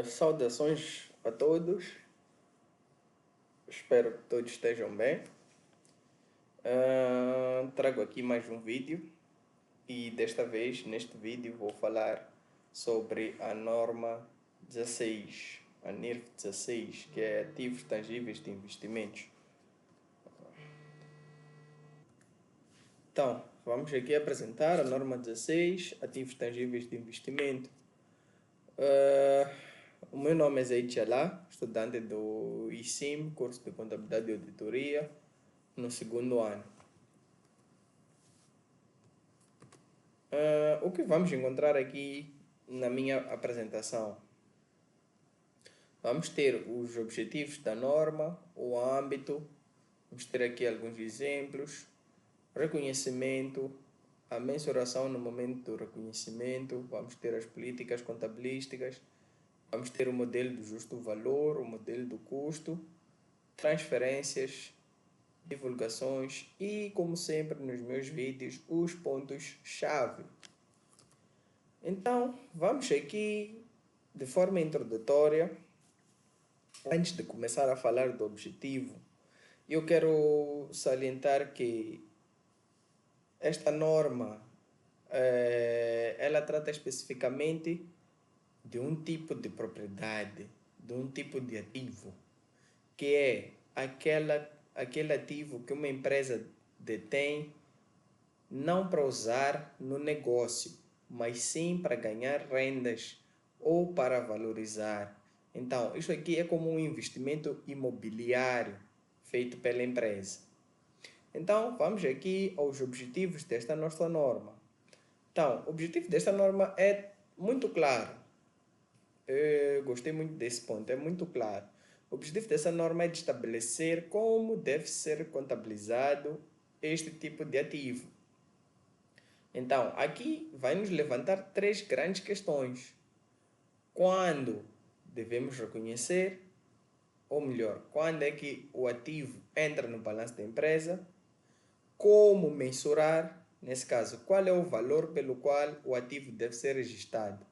Saudações a todos, espero que todos estejam bem. Trago aqui mais um vídeo e desta vez, neste vídeo, vou falar sobre a norma 16, a NIRF 16, que é Ativos Tangíveis de Investimentos. Então, vamos aqui apresentar a norma 16, Ativos Tangíveis de Investimento. O meu nome é Zaid Chalá, estudante do ICIM, curso de Contabilidade e Auditoria, no segundo ano. O que vamos encontrar aqui na minha apresentação? Vamos ter os objetivos da norma, o âmbito, vamos ter aqui alguns exemplos, reconhecimento, a mensuração no momento do reconhecimento, vamos ter as políticas contabilísticas, vamos ter o modelo do justo valor, o modelo do custo, transferências, divulgações e, como sempre nos meus vídeos, os pontos-chave. Então, vamos aqui de forma introdutória, antes de começar a falar do objetivo, eu quero salientar que esta norma ela trata especificamente de um tipo de propriedade, de um tipo de ativo, que é aquele ativo que uma empresa detém não para usar no negócio, mas sim para ganhar rendas ou para valorizar. Então, isso aqui é como um investimento imobiliário feito pela empresa. Então, vamos aqui aos objetivos desta nossa norma. Então, o objetivo desta norma é muito claro. Eu gostei muito desse ponto, é muito claro. O objetivo dessa norma é de estabelecer como deve ser contabilizado este tipo de ativo. Então, aqui vai nos levantar três grandes questões. Quando devemos reconhecer, ou melhor, quando é que o ativo entra no balanço da empresa, como mensurar, nesse caso, qual é o valor pelo qual o ativo deve ser registrado,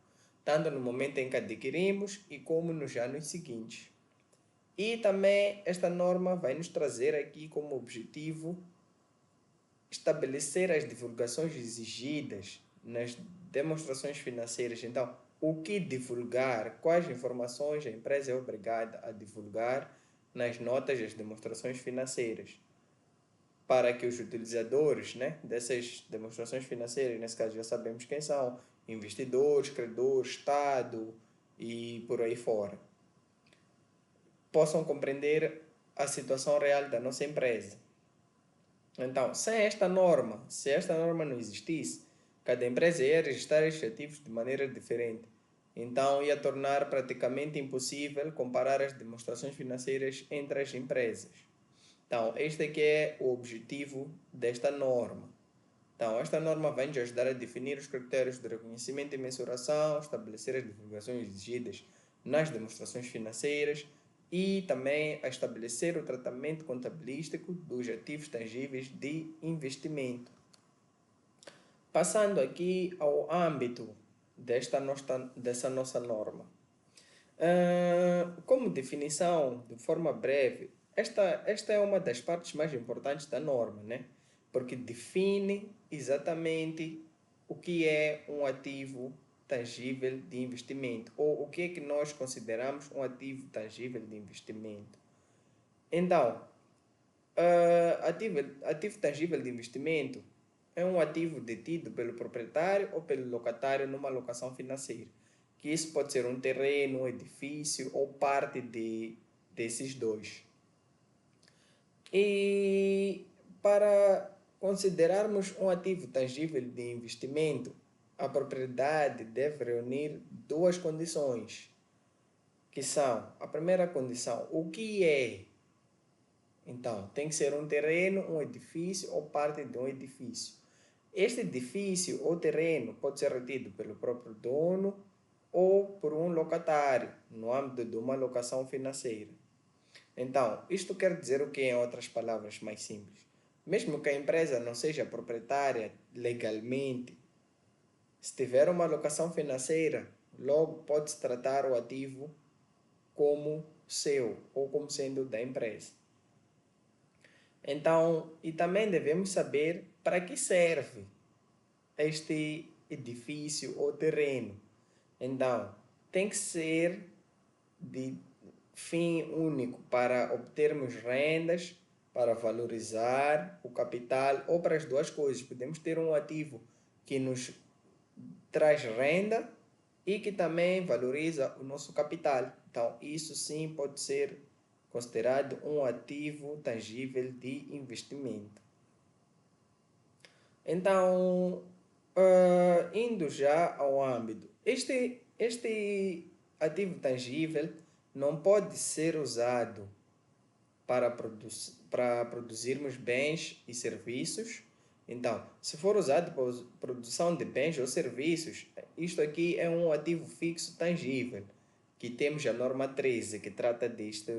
tanto no momento em que adquirimos e como nos anos seguintes. E também esta norma vai nos trazer aqui como objetivo estabelecer as divulgações exigidas nas demonstrações financeiras. Então, o que divulgar, quais informações a empresa é obrigada a divulgar nas notas das demonstrações financeiras, para que os utilizadores, dessas demonstrações financeiras, nesse caso já sabemos quem são, investidores, credores, Estado e por aí fora, possam compreender a situação real da nossa empresa. Então, se esta norma não existisse, cada empresa ia registrar estes ativos de maneira diferente. Então, ia tornar praticamente impossível comparar as demonstrações financeiras entre as empresas. Então, este aqui é o objetivo desta norma. Então, esta norma vai nos ajudar a definir os critérios de reconhecimento e mensuração, estabelecer as divulgações exigidas nas demonstrações financeiras e também a estabelecer o tratamento contabilístico dos ativos tangíveis de investimento. Passando aqui ao âmbito dessa nossa norma. Como definição, de forma breve, esta é uma das partes mais importantes da norma, porque define exatamente o que é um ativo tangível de investimento, ou o que é que nós consideramos um ativo tangível de investimento. Então, ativo tangível de investimento é um ativo detido pelo proprietário ou pelo locatário numa alocação financeira, que isso pode ser um terreno, um edifício ou parte desses dois. E para considerarmos um ativo tangível de investimento, a propriedade deve reunir duas condições, que são, a primeira condição, o que é? Então, tem que ser um terreno, um edifício ou parte de um edifício. Este edifício ou terreno pode ser retido pelo próprio dono ou por um locatário, no âmbito de uma locação financeira. Então, isto quer dizer o que em outras palavras mais simples? Mesmo que a empresa não seja proprietária legalmente, se tiver uma alocação financeira, Logo, pode-se tratar o ativo como seu ou como sendo da empresa. Então, e também devemos saber para que serve este edifício ou terreno. Então, tem que ser de fim único para obtermos rendas, para valorizar o capital ou para as duas coisas. Podemos ter um ativo que nos traz renda e que também valoriza o nosso capital. Então, isso sim pode ser considerado um ativo tangível de investimento. Então, indo já ao âmbito, este ativo tangível não pode ser usado para produzirmos bens e serviços. Então, se for usado para a produção de bens ou serviços, isto aqui é um ativo fixo tangível, que temos a norma 13, que trata deste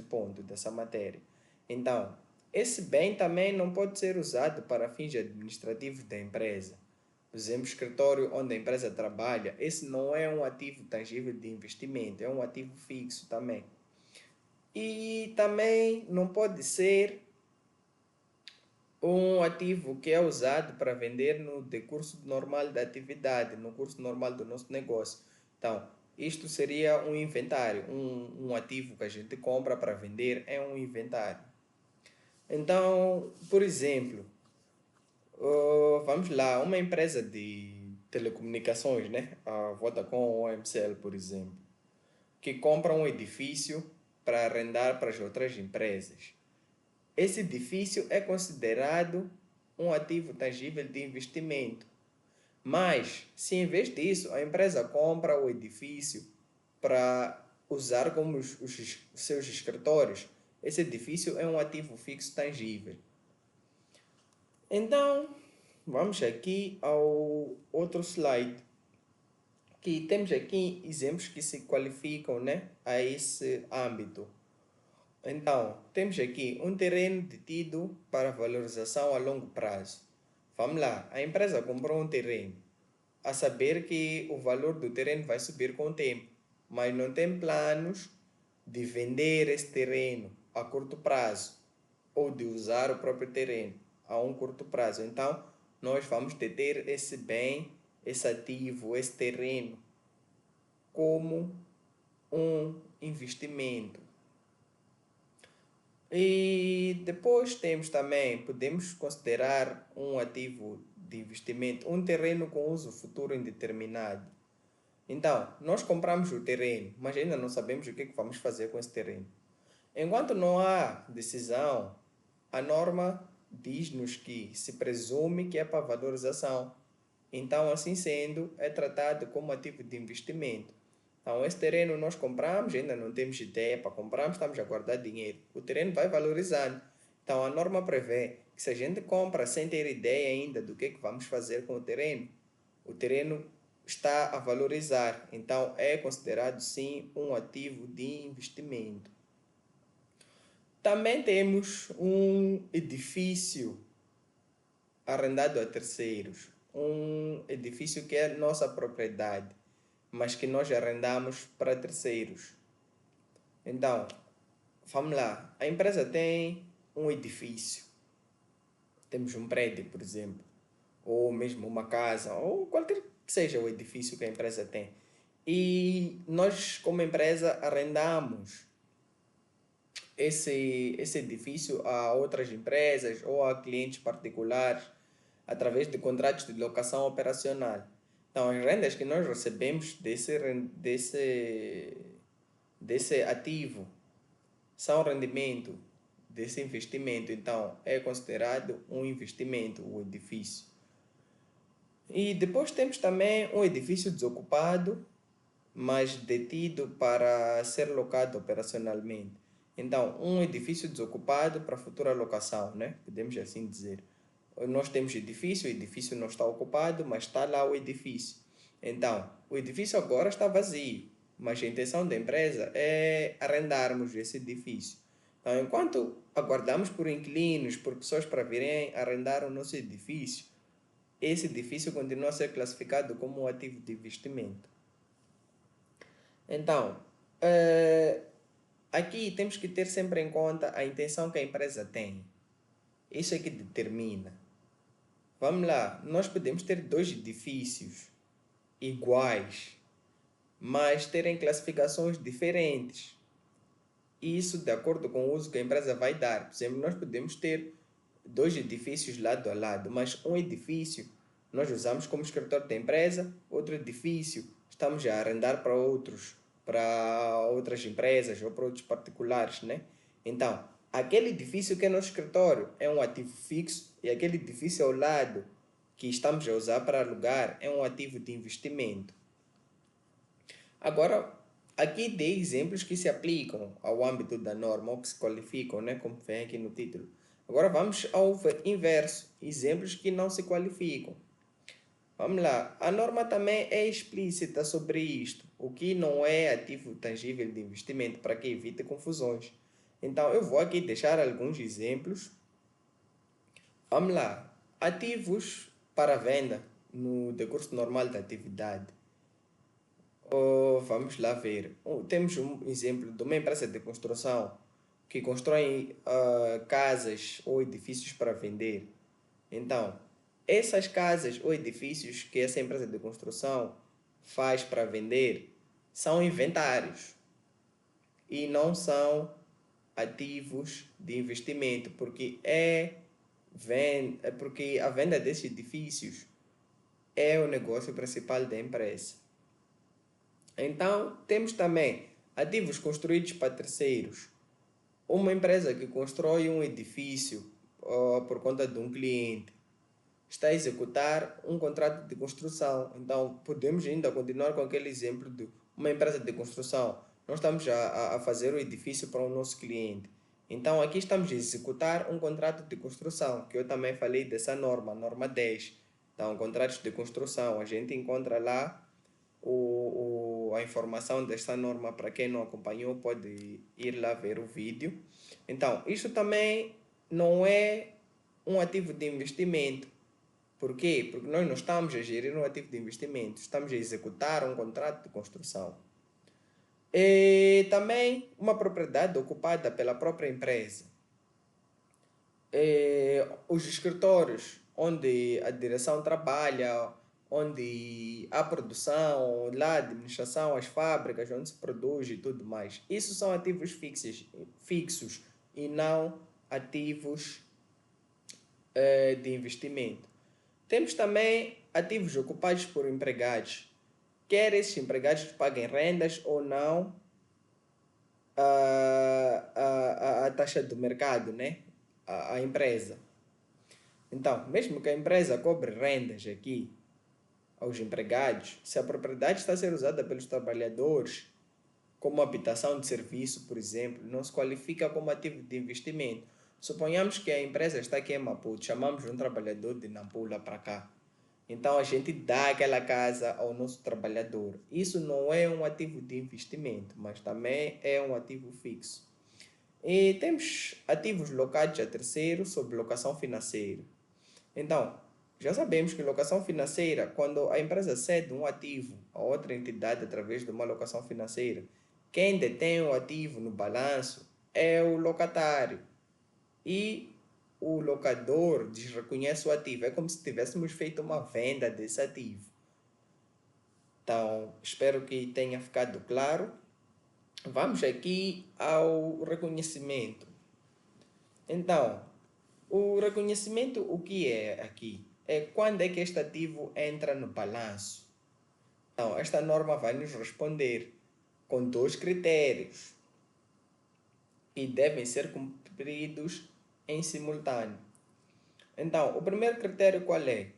ponto, dessa matéria. Então, esse bem também não pode ser usado para fins administrativos da empresa. Por exemplo, o escritório onde a empresa trabalha, esse não é um ativo tangível de investimento, é um ativo fixo também. E também não pode ser um ativo que é usado para vender no decurso normal da atividade, no curso normal do nosso negócio. Então, isto seria um inventário, um ativo que a gente compra para vender é um inventário. Então, por exemplo, vamos lá, uma empresa de telecomunicações, né? A Vodacom ou a MCL, por exemplo, que compra um edifício para arrendar para as outras empresas. Esse edifício é considerado um ativo tangível de investimento. Mas, se em vez disso a empresa compra o edifício para usar como os seus escritórios, esse edifício é um ativo fixo tangível. Então, vamos aqui ao outro slide, que temos aqui exemplos que se qualificam, né, a esse âmbito. Então, temos aqui um terreno detido para valorização a longo prazo. Vamos lá, a empresa comprou um terreno, a saber que o valor do terreno vai subir com o tempo, mas não tem planos de vender esse terreno a curto prazo ou de usar o próprio terreno a um curto prazo. Então, nós vamos deter esse bem, esse ativo, esse terreno como um investimento. E depois temos também, podemos considerar um ativo de investimento, um terreno com uso futuro indeterminado. Então, nós compramos o terreno, mas ainda não sabemos o que vamos fazer com esse terreno. Enquanto não há decisão, a norma diz-nos que se presume que é para valorização. Então, assim sendo, é tratado como ativo de investimento. Então, esse terreno nós compramos, ainda não temos ideia para comprarmos, estamos a guardar dinheiro. O terreno vai valorizando. Então, a norma prevê que se a gente compra sem ter ideia ainda do que vamos fazer com o terreno está a valorizar. Então, é considerado sim um ativo de investimento. Também temos um edifício arrendado a terceiros. Um edifício que é nossa propriedade, mas que nós arrendamos para terceiros. Então, vamos lá. A empresa tem um edifício. Temos um prédio, por exemplo, ou mesmo uma casa, ou qualquer que seja o edifício que a empresa tem. E nós, como empresa, arrendamos esse edifício a outras empresas ou a clientes particulares através de contratos de locação operacional. Então, as rendas que nós recebemos desse ativo são rendimento desse investimento. Então, é considerado um investimento o edifício. E depois temos também um edifício desocupado, mas detido para ser locado operacionalmente. Então, um edifício desocupado para futura locação, né? Podemos assim dizer. Nós temos edifício, o edifício não está ocupado, mas está lá o edifício. Então, o edifício agora está vazio, mas a intenção da empresa é arrendarmos esse edifício. Então, enquanto aguardamos por inquilinos, por pessoas para virem arrendar o nosso edifício, esse edifício continua a ser classificado como um ativo de investimento. Então, aqui temos que ter sempre em conta a intenção que a empresa tem. Isso é que determina. Vamos lá, nós podemos ter dois edifícios iguais, mas terem classificações diferentes. Isso de acordo com o uso que a empresa vai dar. Por exemplo, nós podemos ter dois edifícios lado a lado, mas um edifício nós usamos como escritório da empresa, outro edifício estamos a arrendar para outras empresas ou para outros particulares, né? Então, aquele edifício que é nosso escritório é um ativo fixo e aquele edifício ao lado que estamos a usar para alugar é um ativo de investimento. Agora, aqui dei exemplos que se aplicam ao âmbito da norma ou que se qualificam, né, como vem aqui no título. Agora vamos ao inverso, exemplos que não se qualificam. Vamos lá, a norma também é explícita sobre isto, o que não é ativo tangível de investimento, para que evite confusões. Então, eu vou aqui deixar alguns exemplos. Vamos lá, ativos para venda no decurso normal da atividade. Vamos lá ver. Temos um exemplo de uma empresa de construção que constrói casas ou edifícios para vender. Então, essas casas ou edifícios que essa empresa de construção faz para vender são inventários e não são ativos de investimento, porque a venda desses edifícios é o negócio principal da empresa. Então, temos também ativos construídos para terceiros. Uma empresa que constrói um edifício por conta de um cliente está a executar um contrato de construção. Então, podemos ainda continuar com aquele exemplo de uma empresa de construção. Nós estamos a fazer o edifício para o nosso cliente. Então, aqui estamos a executar um contrato de construção, que eu também falei dessa norma, norma 10. Então, contratos de construção, a gente encontra lá a informação desta norma. Para quem não acompanhou, pode ir lá ver o vídeo. Então, isso também não é um ativo de investimento. Por quê? Porque nós não estamos a gerir um ativo de investimento, estamos a executar um contrato de construção. E também uma propriedade ocupada pela própria empresa. Os escritórios onde a direção trabalha, onde há produção, lá a administração, as fábricas onde se produz e tudo mais. Isso são ativos fixos e não ativos de investimento. Temos também ativos ocupados por empregados. Quer esses empregados paguem rendas ou não, a taxa do mercado, né? A empresa. Então, mesmo que a empresa cobre rendas aqui aos empregados, se a propriedade está a ser usada pelos trabalhadores, como habitação de serviço, por exemplo, não se qualifica como ativo de investimento. Suponhamos que a empresa está aqui em Maputo, chamamos um trabalhador de Nampula para cá. Então a gente dá aquela casa ao nosso trabalhador. Isso não é um ativo de investimento, mas também é um ativo fixo. E temos ativos locados a terceiro sob locação financeira. Então, já sabemos que locação financeira, quando a empresa cede um ativo a outra entidade através de uma locação financeira, quem detém o ativo no balanço é o locatário. E o locador desreconhece o ativo. É como se tivéssemos feito uma venda desse ativo. Então, espero que tenha ficado claro. Vamos aqui ao reconhecimento. Então, o reconhecimento, o que é aqui? É quando é que este ativo entra no balanço. Então, esta norma vai nos responder com dois critérios e devem ser cumpridos em simultâneo. Então, o primeiro critério qual é?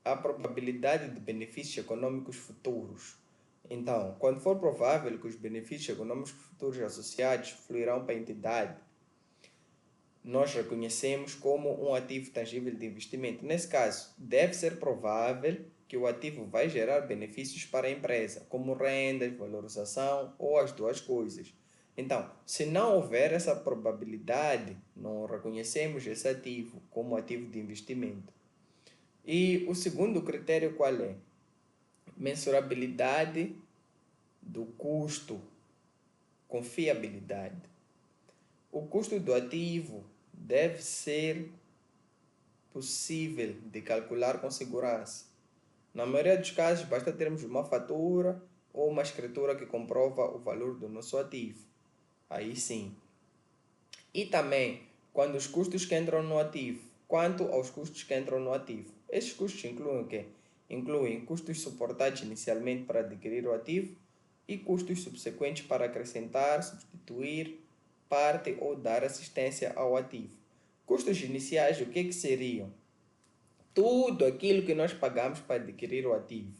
A probabilidade de benefícios econômicos futuros. Então, quando for provável que os benefícios econômicos futuros associados fluirão para a entidade, nós reconhecemos como um ativo tangível de investimento. Nesse caso, deve ser provável que o ativo vai gerar benefícios para a empresa, como rendas, valorização ou as duas coisas. Então, se não houver essa probabilidade, não reconhecemos esse ativo como ativo de investimento. E o segundo critério qual é? Mensurabilidade do custo, confiabilidade. O custo do ativo deve ser possível de calcular com segurança. Na maioria dos casos, basta termos uma fatura ou uma escritura que comprova o valor do nosso ativo. Aí sim. E também, quando os custos que entram no ativo, quanto aos custos que entram no ativo. Esses custos incluem o quê? Incluem custos suportados inicialmente para adquirir o ativo e custos subsequentes para acrescentar, substituir parte ou dar assistência ao ativo. Custos iniciais, o que seriam? Tudo aquilo que nós pagamos para adquirir o ativo,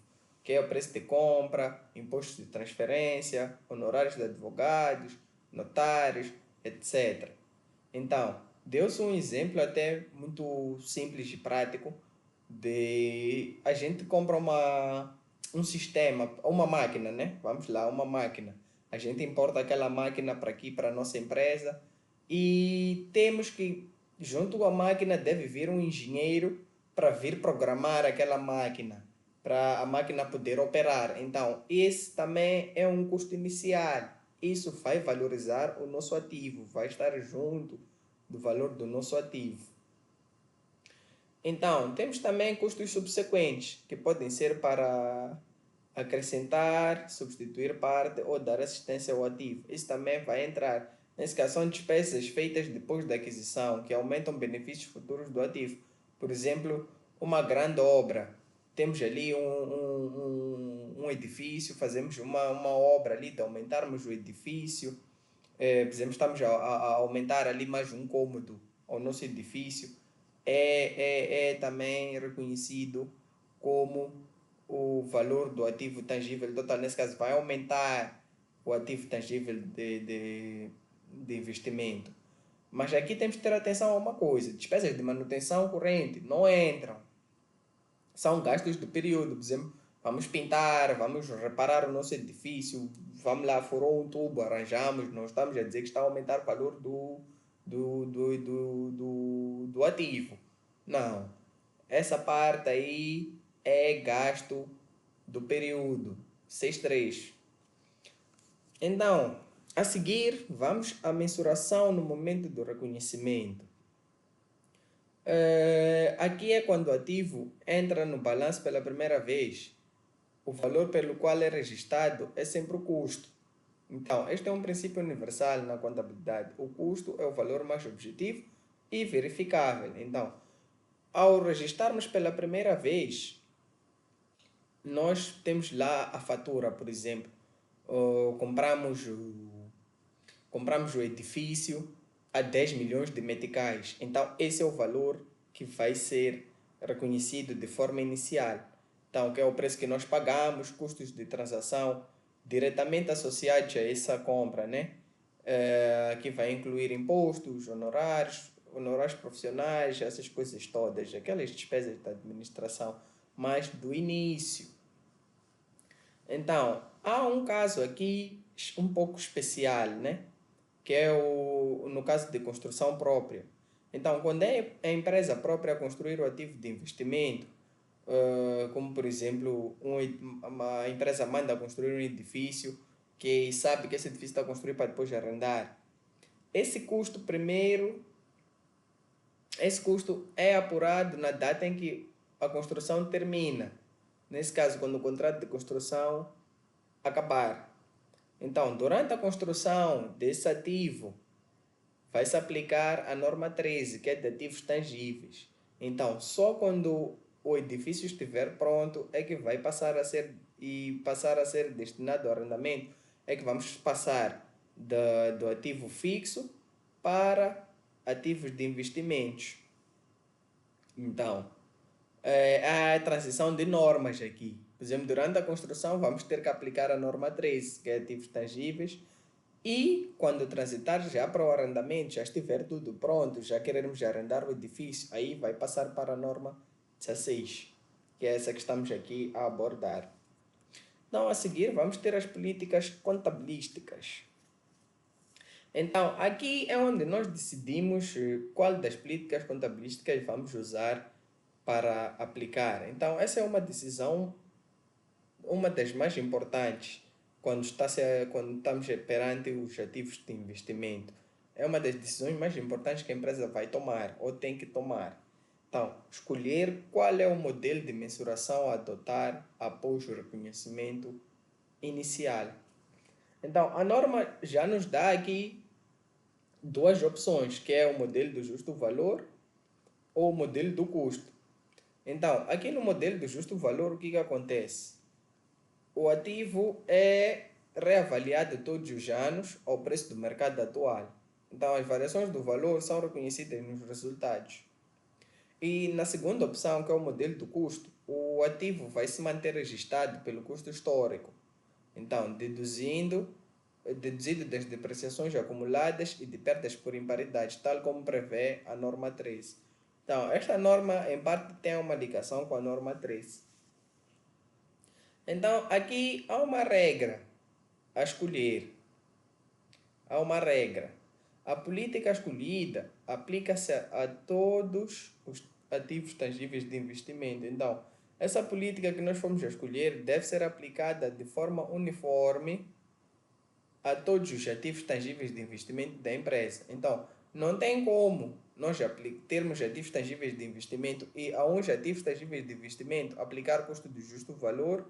que é o preço de compra, impostos de transferência, honorários de advogados, notários, etc. Então, deu-se um exemplo até muito simples e prático de a gente compra um sistema, uma máquina, né? Vamos lá, uma máquina. A gente importa aquela máquina para aqui, para a nossa empresa e temos que, junto com a máquina, deve vir um engenheiro para vir programar aquela máquina, para a máquina poder operar. Então, esse também é um custo inicial. Isso vai valorizar o nosso ativo, vai estar junto do valor do nosso ativo. Então, temos também custos subsequentes, que podem ser para acrescentar, substituir parte ou dar assistência ao ativo. Isso também vai entrar. Nesse caso, são despesas feitas depois da aquisição, que aumentam benefícios futuros do ativo. Por exemplo, uma grande obra. Temos ali um edifício, fazemos uma obra ali de aumentarmos o edifício. Por exemplo, estamos a aumentar ali mais um cômodo ao nosso edifício. É também reconhecido como o valor do ativo tangível total. Nesse caso, vai aumentar o ativo tangível de investimento. Mas aqui temos que ter atenção a uma coisa: despesas de manutenção corrente não entram. São gastos do período. Por exemplo, vamos pintar, vamos reparar o nosso edifício, vamos lá, furou um tubo, arranjamos. Não estamos a dizer que está a aumentar o valor do ativo. Não. Essa parte aí é gasto do período 6.3. Então, a seguir, vamos à mensuração no momento do reconhecimento. Aqui é quando o ativo entra no balanço pela primeira vez. O valor pelo qual é registrado é sempre o custo. Então, este é um princípio universal na contabilidade. O custo é o valor mais objetivo e verificável. Então, ao registrarmos pela primeira vez, nós temos lá a fatura, por exemplo. Compramos o edifício a 10 milhões de meticais. Então, esse é o valor que vai ser reconhecido de forma inicial. Então, que é o preço que nós pagamos, custos de transação diretamente associados a essa compra, né? Que vai incluir impostos, honorários profissionais, essas coisas todas, aquelas despesas da administração, mas do início. Então, há um caso aqui um pouco especial, né? Que é no caso de construção própria. Então, quando é a empresa própria a construir o ativo de investimento, como por exemplo, uma empresa manda construir um edifício que sabe que esse edifício está construído para depois arrendar. Esse custo primeiro, esse custo é apurado na data em que a construção termina. Nesse caso, quando o contrato de construção acabar. Então, durante a construção desse ativo, vai se aplicar a norma 13, que é de ativos tangíveis. Então, só quando o edifício estiver pronto é que vai passar a ser destinado ao arrendamento, é que vamos passar do ativo fixo para ativos de investimentos. Então, há a transição de normas aqui. Por exemplo, durante a construção vamos ter que aplicar a norma 13, que é ativos tangíveis, e quando transitar já para o arrendamento, já estiver tudo pronto, já queremos arrendar o edifício, aí vai passar para a norma 16, que é essa que estamos aqui a abordar. Então, a seguir, vamos ter as políticas contabilísticas. Então, aqui é onde nós decidimos qual das políticas contabilísticas vamos usar para aplicar. Então, essa é uma decisão, uma das mais importantes quando estamos perante os ativos de investimento. É uma das decisões mais importantes que a empresa vai tomar ou tem que tomar. Então, escolher qual é o modelo de mensuração a adotar após o reconhecimento inicial. Então, a norma já nos dá aqui duas opções, que é o modelo do justo valor ou o modelo do custo. Então, aqui no modelo do justo valor, o que acontece? O ativo é reavaliado todos os anos ao preço do mercado atual. Então, as variações do valor são reconhecidas nos resultados. E na segunda opção, que é o modelo do custo, o ativo vai se manter registrado pelo custo histórico. Então, deduzido das depreciações acumuladas e de perdas por imparidade, tal como prevê a norma 13. Então, esta norma, em parte, tem uma ligação com a norma 13. Então, aqui há uma regra a escolher. Há uma regra. A política escolhida aplica-se a todos os ativos tangíveis de investimento. Então, essa política que nós fomos a escolher deve ser aplicada de forma uniforme a todos os ativos tangíveis de investimento da empresa. Então, não tem como nós termos ativos tangíveis de investimento e a uns ativos tangíveis de investimento aplicar custo de justo valor,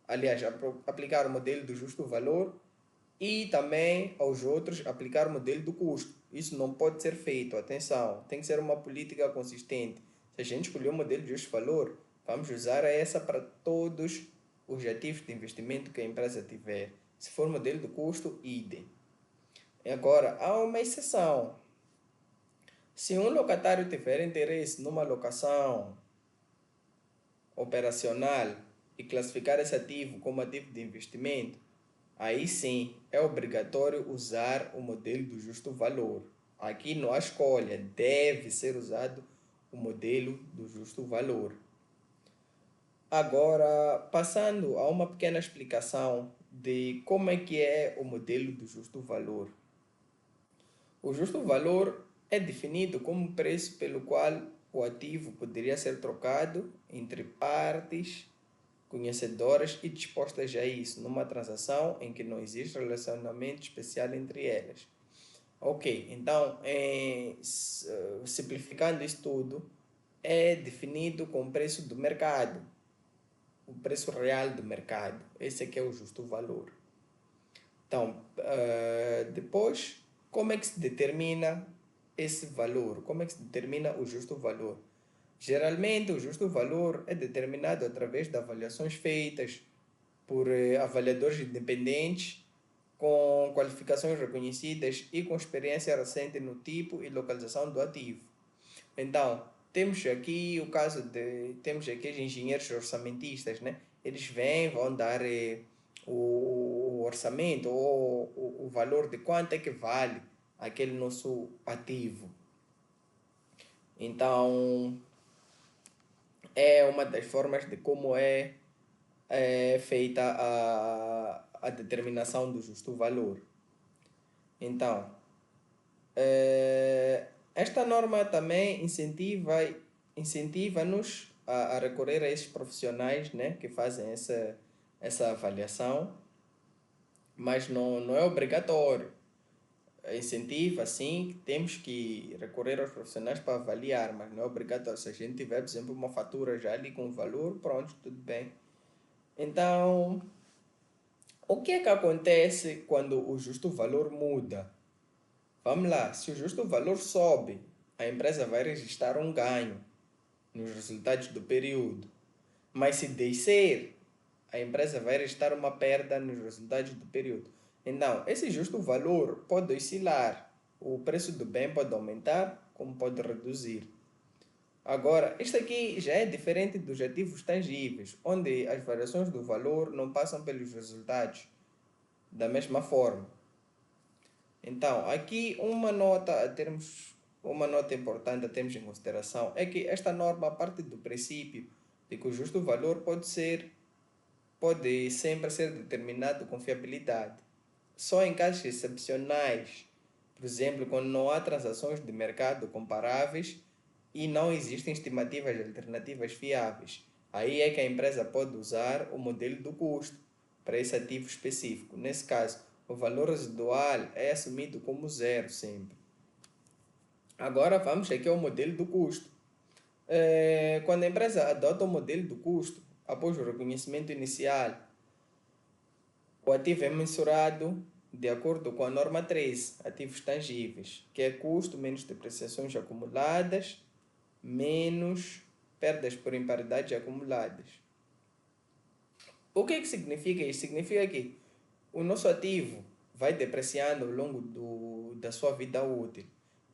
aliás, aplicar o modelo do justo valor e também aos outros aplicar o modelo do custo. Isso não pode ser feito, atenção, tem que ser uma política consistente. Se a gente escolher o modelo de justo valor, vamos usar essa para todos os ativos de investimento que a empresa tiver. Se for modelo do custo, idem. Agora, há uma exceção. Se um locatário tiver interesse numa locação operacional e classificar esse ativo como ativo de investimento, aí sim é obrigatório usar o modelo do justo valor. Aqui não há escolha, deve ser usado o modelo do justo valor. Agora, passando a uma pequena explicação de como é que é o modelo do justo valor. O justo valor é definido como o preço pelo qual o ativo poderia ser trocado entre partes conhecedoras e dispostas a isso, numa transação em que não existe relacionamento especial entre elas. Ok, então, simplificando isso tudo, é definido com o preço do mercado, o preço real do mercado. Esse aqui é o justo valor. Então, depois, como é que se determina esse valor? Como é que se determina o justo valor? Geralmente, o justo valor é determinado através de avaliações feitas por avaliadores independentes com qualificações reconhecidas e com experiência recente no tipo e localização do ativo. Então, temos aqui o caso temos aqui os engenheiros orçamentistas, né? Eles vão dar o orçamento ou o valor de quanto é que vale aquele nosso ativo. Então, é uma das formas de como é feita a determinação do justo valor. Então, esta norma também incentiva-nos a recorrer a esses profissionais, né, que fazem essa avaliação, mas não é obrigatório. Incentiva, sim, temos que recorrer aos profissionais para avaliar, mas não é obrigatório. Se a gente tiver, por exemplo, uma fatura já ali com valor, pronto, tudo bem. Então, o que é que acontece quando o justo valor muda? Vamos lá, se o justo valor sobe, a empresa vai registrar um ganho nos resultados do período. Mas se descer, a empresa vai registrar uma perda nos resultados do período. Então, esse justo valor pode oscilar. O preço do bem pode aumentar, como pode reduzir. Agora, isto aqui já é diferente dos ativos tangíveis, onde as variações do valor não passam pelos resultados da mesma forma. Então, aqui uma nota importante a termos em consideração é que esta norma parte do princípio de que o justo valor pode sempre ser determinado com fiabilidade. Só em casos excepcionais, por exemplo, quando não há transações de mercado comparáveis, e não existem estimativas alternativas fiáveis. Aí é que a empresa pode usar o modelo do custo para esse ativo específico. Nesse caso, o valor residual é assumido como zero sempre. Agora vamos aqui ao modelo do custo. Quando a empresa adota o modelo do custo, após o reconhecimento inicial, o ativo é mensurado de acordo com a norma 13, ativos tangíveis, que é custo menos depreciações acumuladas, menos perdas por imparidades acumuladas. O que é que significa isso? Significa que o nosso ativo vai depreciando ao longo da sua vida útil.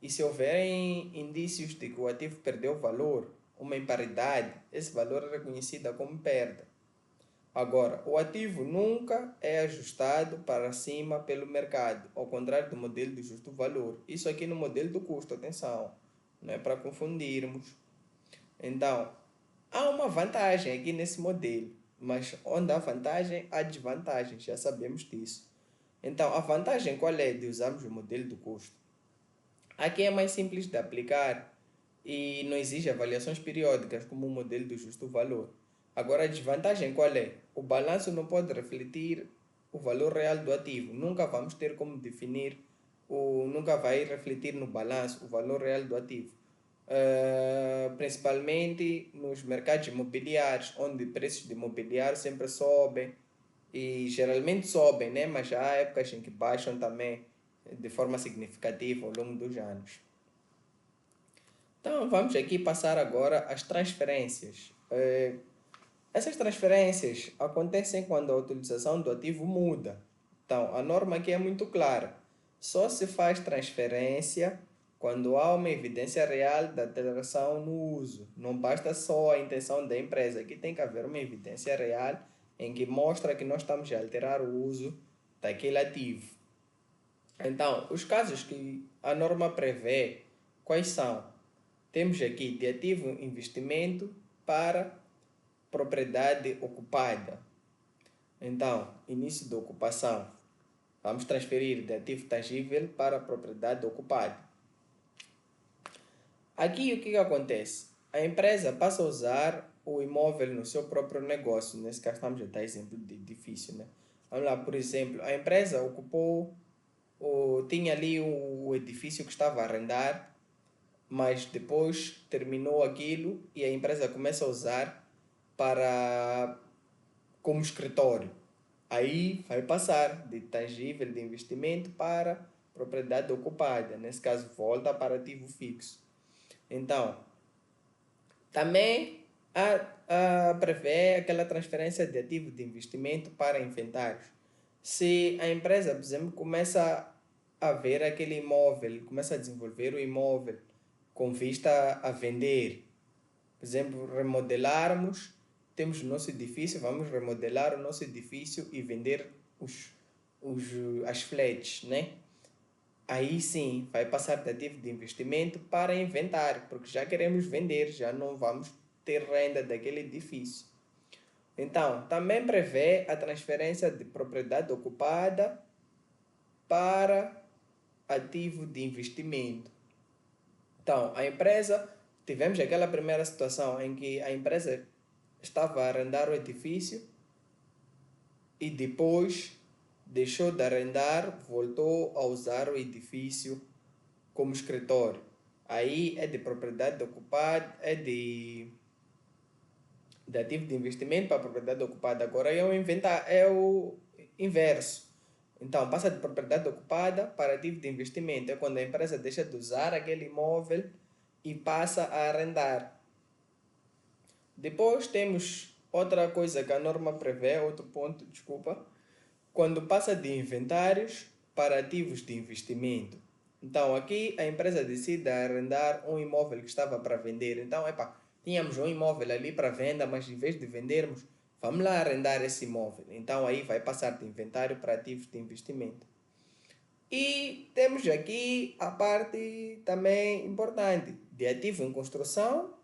E se houverem indícios de que o ativo perdeu valor, uma imparidade, esse valor é reconhecido como perda. Agora, o ativo nunca é ajustado para cima pelo mercado, ao contrário do modelo de justo valor. Isso aqui no modelo do custo, atenção, não é para confundirmos. Então, há uma vantagem aqui nesse modelo, mas onde há vantagem, há desvantagem, já sabemos disso. Então, a vantagem qual é de usarmos o modelo do custo? Aqui é mais simples de aplicar e não exige avaliações periódicas como o modelo do justo valor. Agora, a desvantagem qual é? O balanço não pode refletir o valor real do ativo. Nunca vamos ter como definir, nunca vai refletir no balanço o valor real do ativo. Principalmente nos mercados imobiliários, onde preços de imobiliário sempre sobem e geralmente sobem, né? Mas há épocas em que baixam também de forma significativa ao longo dos anos. Então vamos aqui passar agora às transferências. Essas transferências acontecem quando a utilização do ativo muda. Então a norma aqui é muito clara. Só se faz transferência quando há uma evidência real da alteração no uso. Não basta só a intenção da empresa, aqui tem que haver uma evidência real em que mostra que nós estamos a alterar o uso daquele ativo. Então, os casos que a norma prevê, quais são? Temos aqui de ativo investimento para propriedade ocupada. Então, início da ocupação. Vamos transferir de ativo tangível para propriedade ocupada. Aqui o que acontece? A empresa passa a usar o imóvel no seu próprio negócio. Nesse caso estamos a dar exemplo de edifício, né? Vamos lá, por exemplo, a empresa ocupou, tinha ali o edifício que estava a arrendar, mas depois terminou aquilo e a empresa começa a usar como escritório. Aí vai passar de tangível de investimento para propriedade ocupada. Nesse caso, volta para ativo fixo. Então, também prevê aquela transferência de ativo de investimento para inventários. Se a empresa, por exemplo, começa a ver aquele imóvel, começa a desenvolver o imóvel com vista a vender, por exemplo, remodelarmos, temos o nosso edifício, vamos remodelar o nosso edifício e vender as flats, né? Aí sim, vai passar de ativo de investimento para inventário, porque já queremos vender, já não vamos ter renda daquele edifício. Então, também prevê a transferência de propriedade ocupada para ativo de investimento. Então, a empresa, tivemos aquela primeira situação em que a empresa estava a arrendar o edifício e depois deixou de arrendar, voltou a usar o edifício como escritório. Aí é de propriedade ocupada, é de ativo de investimento para propriedade ocupada. Agora é o inverso. Então, passa de propriedade ocupada para ativo de investimento. É quando a empresa deixa de usar aquele imóvel e passa a arrendar. Depois temos outra coisa que a norma prevê, outro ponto, desculpa, quando passa de inventários para ativos de investimento. Então, aqui a empresa decide arrendar um imóvel que estava para vender. Então, tínhamos um imóvel ali para venda, mas em vez de vendermos, vamos lá arrendar esse imóvel. Então, aí vai passar de inventário para ativos de investimento. E temos aqui a parte também importante de ativo em construção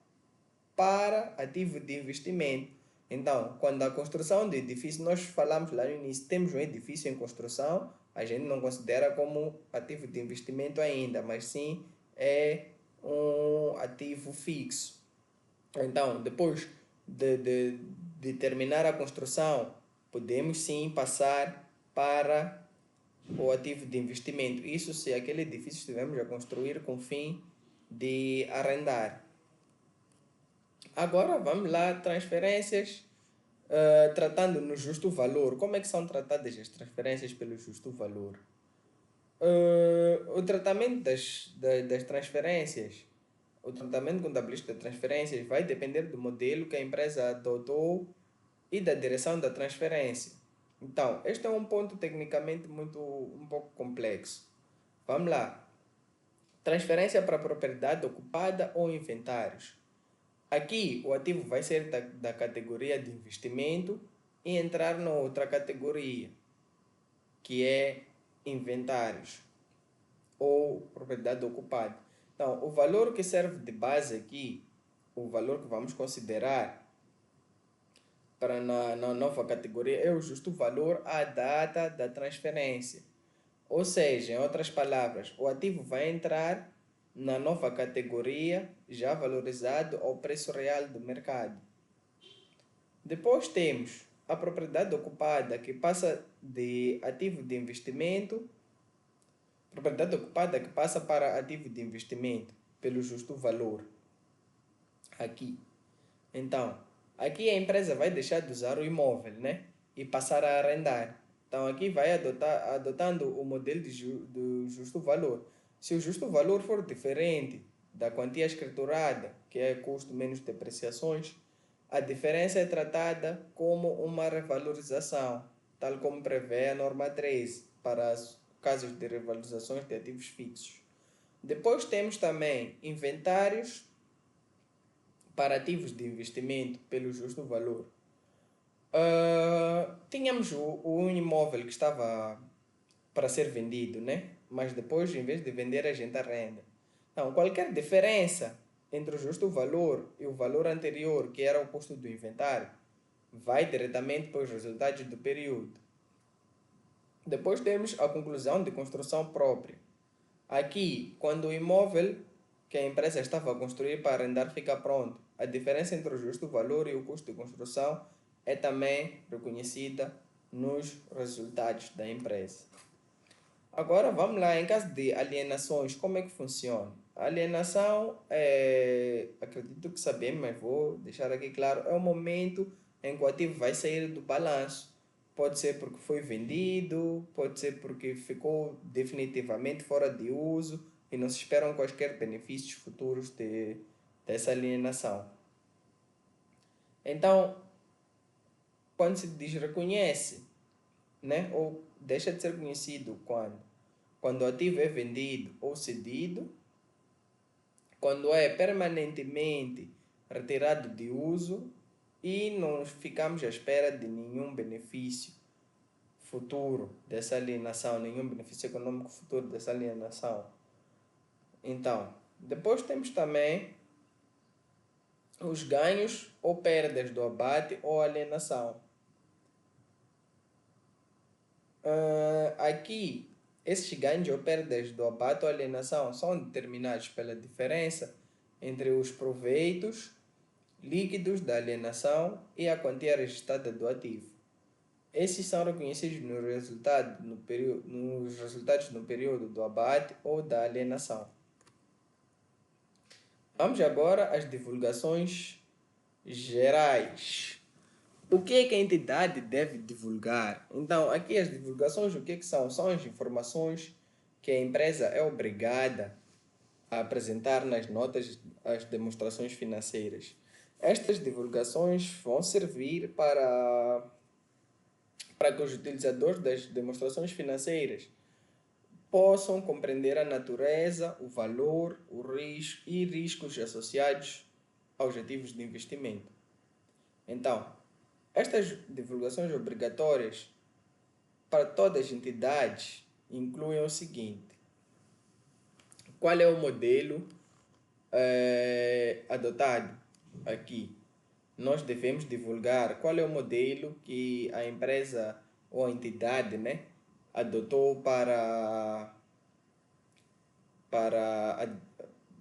para ativo de investimento. Então, quando a construção de edifício, nós falamos lá no início, temos um edifício em construção, a gente não considera como ativo de investimento ainda, mas sim é um ativo fixo. Então, depois de terminar a construção, podemos sim passar para o ativo de investimento. Isso se aquele edifício estivermos a construir com o fim de arrendar. Agora vamos lá, transferências, tratando no justo valor. Como é que são tratadas as transferências pelo justo valor? O tratamento das transferências, o tratamento contabilístico das transferências vai depender do modelo que a empresa adotou e da direção da transferência. Então, este é um ponto tecnicamente um pouco complexo. Vamos lá. Transferência para propriedade ocupada ou inventários. Aqui, o ativo vai ser da categoria de investimento e entrar na outra categoria, que é inventários ou propriedade ocupada. Então, o valor que serve de base aqui, o valor que vamos considerar para na nova categoria é o justo valor à data da transferência. Ou seja, em outras palavras, o ativo vai entrar na nova categoria já valorizado ao preço real do mercado. Depois temos a propriedade ocupada, que passa de ativo de investimento, propriedade ocupada que passa para ativo de investimento pelo justo valor. Aqui. Então, aqui a empresa vai deixar de usar o imóvel, né? E passar a arrendar. Então, aqui vai adotando o modelo do justo valor. Se o justo valor for diferente da quantia escriturada, que é custo menos depreciações, a diferença é tratada como uma revalorização, tal como prevê a norma 13 para os casos de revalorizações de ativos fixos. Depois temos também inventários para ativos de investimento pelo justo valor. Tínhamos o imóvel que estava para ser vendido, né? Mas depois, em vez de vender, a gente arrenda. Então, qualquer diferença entre o justo valor e o valor anterior, que era o custo do inventário, vai diretamente para os resultados do período. Depois temos a conclusão de construção própria. Aqui, quando o imóvel que a empresa estava a construir para arrendar fica pronto, a diferença entre o justo valor e o custo de construção é também reconhecida nos resultados da empresa. Agora vamos lá, em caso de alienações, como é que funciona? A alienação, acredito que sabemos, mas vou deixar aqui claro, é o momento em que o ativo vai sair do balanço. Pode ser porque foi vendido, pode ser porque ficou definitivamente fora de uso e não se esperam quaisquer benefícios futuros dessa alienação. Então, quando se desreconhece, né, ou deixa de ser conhecido quando o ativo é vendido ou cedido, quando é permanentemente retirado de uso e não ficamos à espera de nenhum benefício futuro dessa alienação, nenhum benefício econômico futuro dessa alienação. Então, depois temos também os ganhos ou perdas do abate ou alienação. Aqui, esses ganhos ou perdas do abate ou alienação são determinados pela diferença entre os proveitos líquidos da alienação e a quantia registrada do ativo. Esses são reconhecidos nos resultados no período do abate ou da alienação. Vamos agora às divulgações gerais. O que é que a entidade deve divulgar? Então, aqui as divulgações, o que é que são? São as informações que a empresa é obrigada a apresentar nas notas, as demonstrações financeiras. Estas divulgações vão servir para que os utilizadores das demonstrações financeiras possam compreender a natureza, o valor, o risco e riscos associados aos ativos de investimento. Então, estas divulgações obrigatórias para todas as entidades incluem o seguinte: qual é o modelo adotado aqui? Nós devemos divulgar qual é o modelo que a empresa ou a entidade, né, adotou para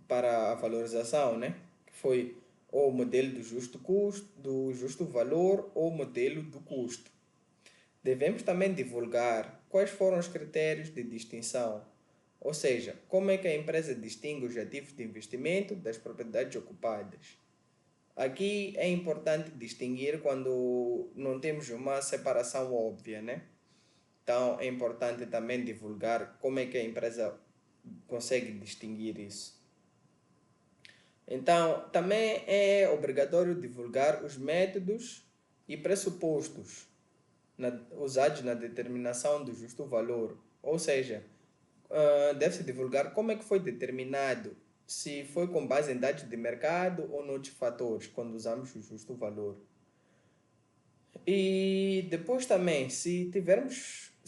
para a valorização, né? Que foi ou o modelo do justo custo, do justo valor ou o modelo do custo. Devemos também divulgar quais foram os critérios de distinção, ou seja, como é que a empresa distingue os ativos de investimento das propriedades ocupadas. Aqui é importante distinguir quando não temos uma separação óbvia, né? Então é importante também divulgar como é que a empresa consegue distinguir isso. Então, também é obrigatório divulgar os métodos e pressupostos usados na determinação do justo valor. Ou seja, deve-se divulgar como é que foi determinado, se foi com base em dados de mercado ou noutros fatores, quando usamos o justo valor. E depois também, se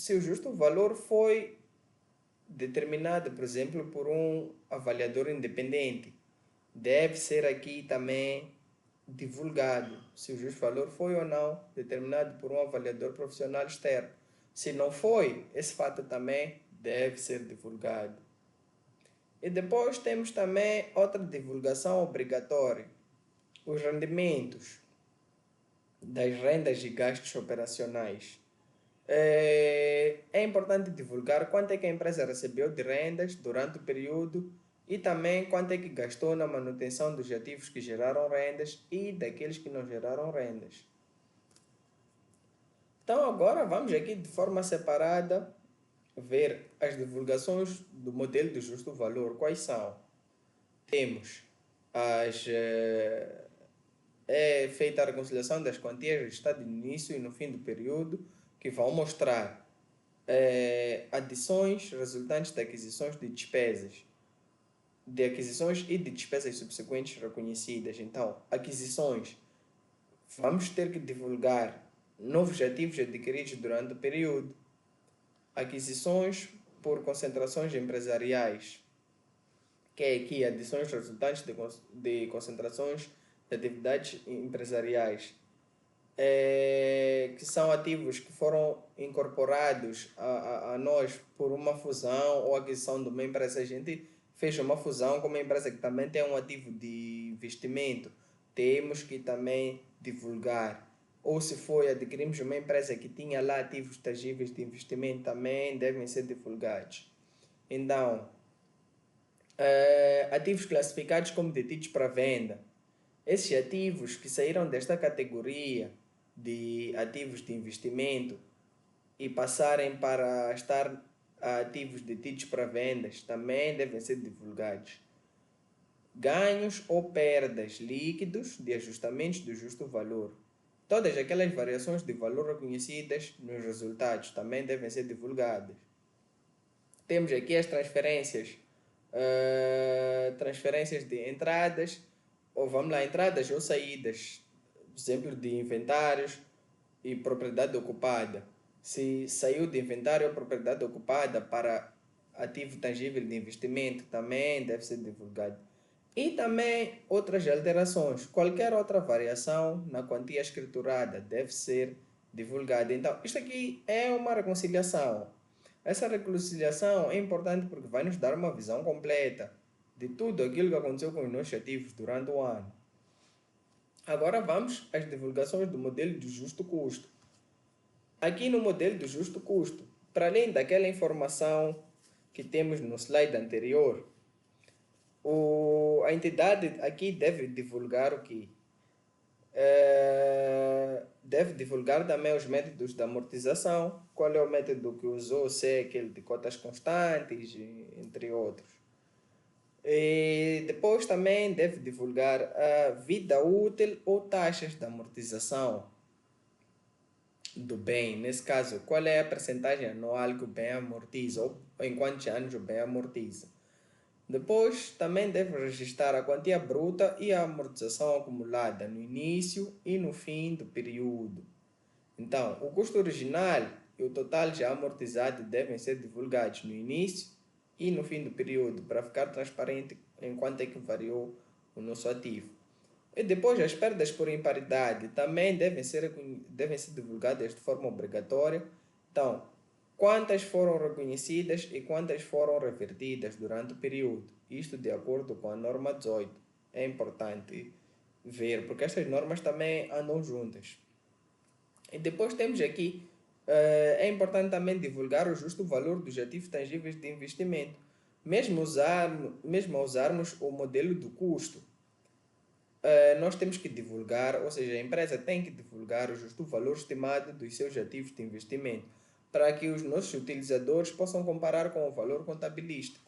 o justo valor foi determinado, por exemplo, por um avaliador independente, deve ser aqui também divulgado se o justo valor foi ou não determinado por um avaliador profissional externo. Se não foi, esse fato também deve ser divulgado. E depois temos também outra divulgação obrigatória: os rendimentos das rendas e gastos operacionais. É importante divulgar quanto é que a empresa recebeu de rendas durante o período e também quanto é que gastou na manutenção dos ativos que geraram rendas e daqueles que não geraram rendas. Então agora vamos aqui de forma separada ver as divulgações do modelo de justo valor. Quais são? Temos é feita a reconciliação das quantias registradas no início e no fim do período, que vão mostrar adições resultantes de aquisições e de despesas subsequentes reconhecidas. Então, aquisições, vamos ter que divulgar novos ativos adquiridos durante o período. Aquisições por concentrações empresariais, que é aqui adições resultantes de concentrações de atividades empresariais, que são ativos que foram incorporados a nós por uma fusão ou aquisição de uma empresa. A gente fez uma fusão com uma empresa que também tem um ativo de investimento, temos que também divulgar. Ou se foi, adquirimos uma empresa que tinha lá ativos tangíveis de investimento, também devem ser divulgados. Então, ativos classificados como detidos para venda. Esses ativos que saíram desta categoria de ativos de investimento e passarem para estar ativos detidos para vendas também devem ser divulgados. Ganhos ou perdas líquidos de ajustamentos do justo valor. Todas aquelas variações de valor reconhecidas nos resultados também devem ser divulgadas. Temos aqui as transferências de entradas, entradas ou saídas, exemplo de inventários e propriedade ocupada. Se saiu de inventário ou propriedade ocupada para ativo tangível de investimento, também deve ser divulgado. E também outras alterações, qualquer outra variação na quantia escriturada deve ser divulgada. Então, isto aqui é uma reconciliação. Essa reconciliação é importante porque vai nos dar uma visão completa de tudo aquilo que aconteceu com os nossos ativos durante o ano. Agora vamos às divulgações do modelo de justo custo. Aqui no modelo de justo custo, para além daquela informação que temos no slide anterior, a entidade aqui deve divulgar o quê? Deve divulgar também os métodos de amortização, qual é o método que usou, se é aquele de cotas constantes, entre outros. E depois também deve divulgar a vida útil ou taxas de amortização do bem. Nesse caso, qual é a percentagem anual que o bem amortiza ou em quantos anos o bem amortiza. Depois, também deve registrar a quantia bruta e a amortização acumulada no início e no fim do período. Então, o custo original e o total já amortizado devem ser divulgados no início e no fim do período para ficar transparente em quanto é que variou o nosso ativo. E depois, as perdas por imparidade também devem ser divulgadas de forma obrigatória. Então, quantas foram reconhecidas e quantas foram revertidas durante o período. Isto de acordo com a norma 18. É importante ver, porque estas normas também andam juntas. E depois temos aqui, é importante também divulgar o justo valor dos ativos tangíveis de investimento, mesmo usarmos o modelo do custo. Nós temos que divulgar, ou seja, a empresa tem que divulgar o justo valor estimado dos seus ativos de investimento, para que os nossos utilizadores possam comparar com o valor contabilístico.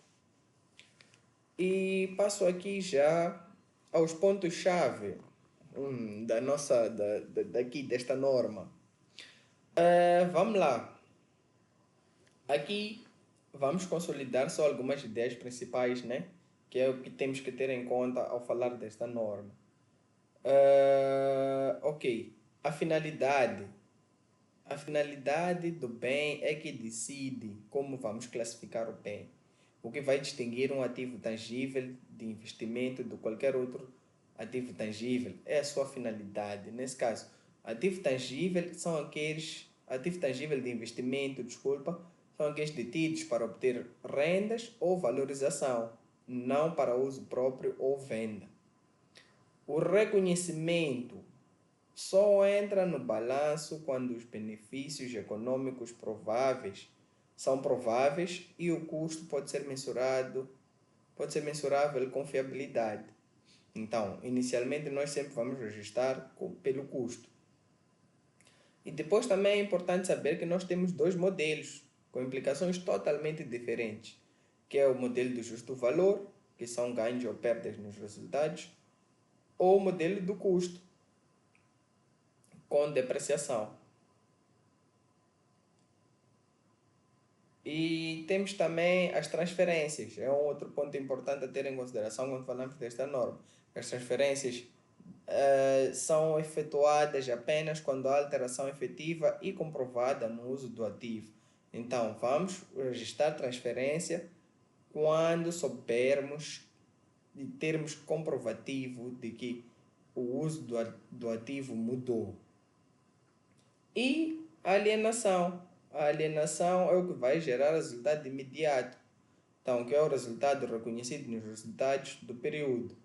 E passo aqui já aos pontos-chave daqui desta norma. Vamos lá. Aqui vamos consolidar só algumas ideias principais, né? Que é o que temos que ter em conta ao falar desta norma. Ok. A finalidade. A finalidade do bem é que decide como vamos classificar o bem. O que vai distinguir um ativo tangível de investimento de qualquer outro ativo tangível é a sua finalidade. Nesse caso, ativo tangível de investimento, são aqueles detidos para obter rendas ou valorização, não para uso próprio ou venda. O reconhecimento só entra no balanço quando os benefícios econômicos são prováveis e o custo pode ser mensurável com fiabilidade. Então, inicialmente nós sempre vamos registrar pelo custo. E depois também é importante saber que nós temos dois modelos com implicações totalmente diferentes, que é o modelo do justo valor, que são ganhos ou perdas nos resultados, ou o modelo do custo, com depreciação. E temos também as transferências, é um outro ponto importante a ter em consideração quando falamos desta norma. As transferências são efetuadas apenas quando há alteração efetiva e comprovada no uso do ativo. Então, vamos registrar transferência quando soubermos e termos comprovativo de que o uso do ativo mudou. E a alienação. A alienação é o que vai gerar resultado imediato. Então, que é o resultado reconhecido nos resultados do período,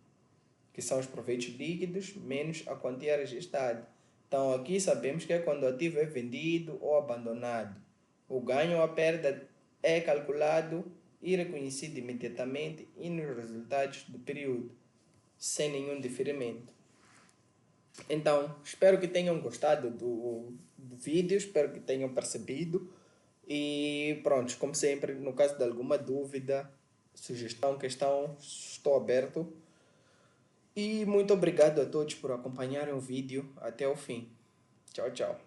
que são os proveitos líquidos menos a quantia registrada. Então, aqui sabemos que é quando o ativo é vendido ou abandonado. O ganho ou a perda é calculado e reconhecido imediatamente e nos resultados do período, sem nenhum diferimento. Então, espero que tenham gostado do vídeo, espero que tenham percebido. E pronto, como sempre, no caso de alguma dúvida, sugestão, questão, estou aberto. E muito obrigado a todos por acompanharem o vídeo até o fim. Tchau, tchau.